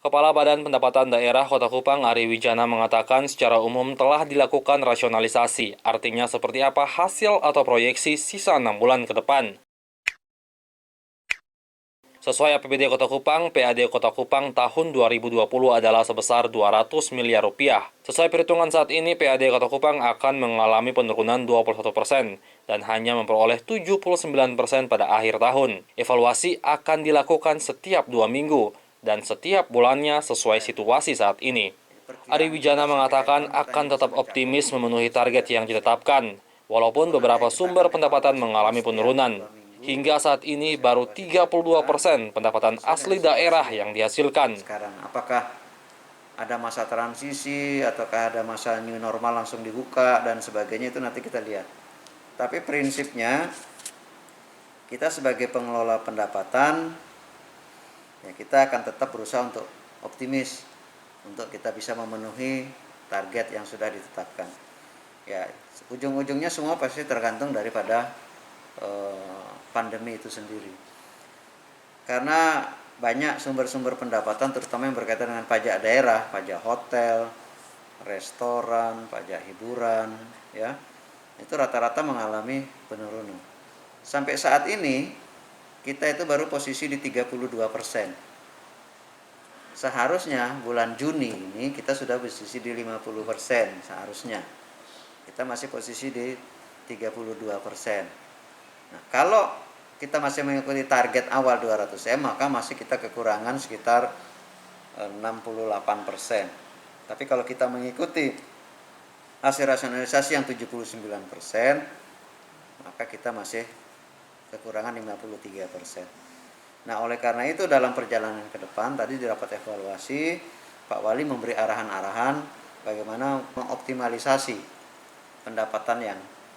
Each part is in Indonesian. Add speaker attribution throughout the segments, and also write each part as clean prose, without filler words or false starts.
Speaker 1: Kepala Badan Pendapatan Daerah Kota Kupang Ari Wijana mengatakan secara umum telah dilakukan rasionalisasi, artinya seperti apa hasil atau proyeksi sisa 6 bulan ke depan. Sesuai APBD Kota Kupang, PAD Kota Kupang tahun 2020 adalah sebesar 200 miliar rupiah. Sesuai perhitungan saat ini, PAD Kota Kupang akan mengalami penurunan 21% dan hanya memperoleh 79% pada akhir tahun. Evaluasi akan dilakukan setiap 2 minggu dan setiap bulannya sesuai situasi saat ini. Ari Wijana mengatakan akan tetap optimis memenuhi target yang ditetapkan, walaupun beberapa sumber pendapatan mengalami penurunan. Hingga saat ini baru 32% pendapatan asli daerah yang dihasilkan.
Speaker 2: Sekarang apakah ada masa transisi ataukah ada masa new normal langsung dibuka dan sebagainya, itu nanti kita lihat. Tapi prinsipnya kita sebagai pengelola pendapatan ya kita akan tetap berusaha untuk optimis untuk kita bisa memenuhi target yang sudah ditetapkan. Ya, ujung-ujungnya semua pasti tergantung daripada pandemi itu sendiri. Karena banyak sumber-sumber pendapatan terutama yang berkaitan dengan pajak daerah, pajak hotel, restoran, pajak hiburan, ya. Itu rata-rata mengalami penurunan. Sampai saat ini kita itu baru posisi di 32%. Seharusnya bulan Juni ini kita sudah posisi di 50%, seharusnya. Kita masih posisi di 32%. Nah, kalau kita masih mengikuti target awal 200M, maka masih kita kekurangan sekitar 68%. Tapi kalau kita mengikuti hasil rasionalisasi yang 79%, maka kita masih kekurangan 53%. Nah, oleh karena itu dalam perjalanan ke depan tadi di rapat evaluasi, Pak Wali memberi arahan-arahan bagaimana mengoptimalisasi pendapatan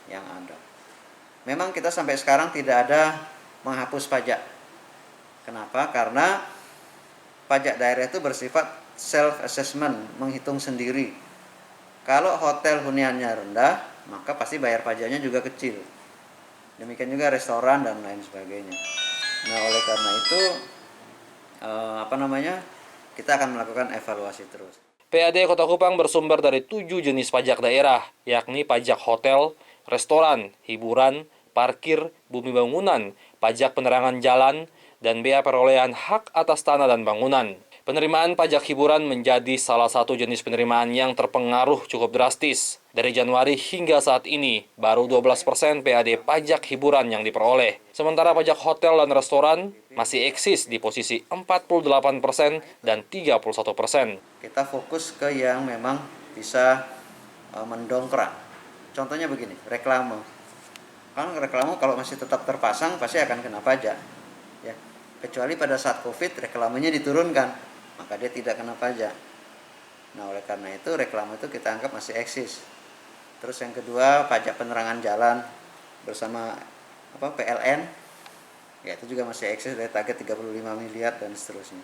Speaker 2: yang ada. Memang kita sampai sekarang tidak ada menghapus pajak. Kenapa? Karena pajak daerah itu bersifat self-assessment, menghitung sendiri. Kalau hotel huniannya rendah, maka pasti bayar pajaknya juga kecil. Demikian juga restoran dan lain sebagainya. Nah, oleh karena itu, kita akan melakukan evaluasi terus.
Speaker 1: PAD Kota Kupang bersumber dari 7 jenis pajak daerah, yakni pajak hotel, restoran, hiburan, parkir, bumi bangunan, pajak penerangan jalan, dan bea perolehan hak atas tanah dan bangunan. Penerimaan pajak hiburan menjadi salah satu jenis penerimaan yang terpengaruh cukup drastis. Dari Januari hingga saat ini, baru 12% PAD pajak hiburan yang diperoleh. Sementara pajak hotel dan restoran masih eksis di posisi 48% dan 31%.
Speaker 2: Kita fokus ke yang memang bisa mendongkrak. Contohnya begini, reklame. Kan reklame kalau masih tetap terpasang pasti akan kena pajak. Ya. Kecuali pada saat Covid reklamenya diturunkan, maka dia tidak kena pajak. Nah, oleh karena itu reklame itu kita anggap masih eksis. Terus yang kedua, pajak penerangan jalan bersama PLN. Ya, itu juga masih eksis dari target 35 miliar dan seterusnya.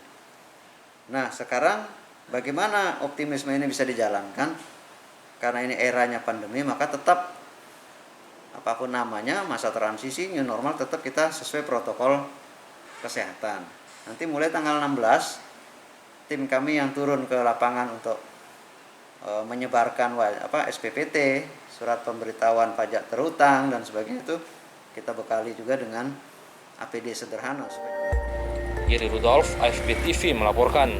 Speaker 2: Nah, sekarang bagaimana optimisme ini bisa dijalankan? Karena ini eranya pandemi, maka tetap apapun namanya, masa transisi, new normal, tetap kita sesuai protokol kesehatan. Nanti mulai tanggal 16, tim kami yang turun ke lapangan untuk menyebarkan SPPT, surat pemberitahuan pajak terutang dan sebagainya, itu kita bekali juga dengan APD sederhana.
Speaker 1: Giri Rudolf, AFB TV melaporkan.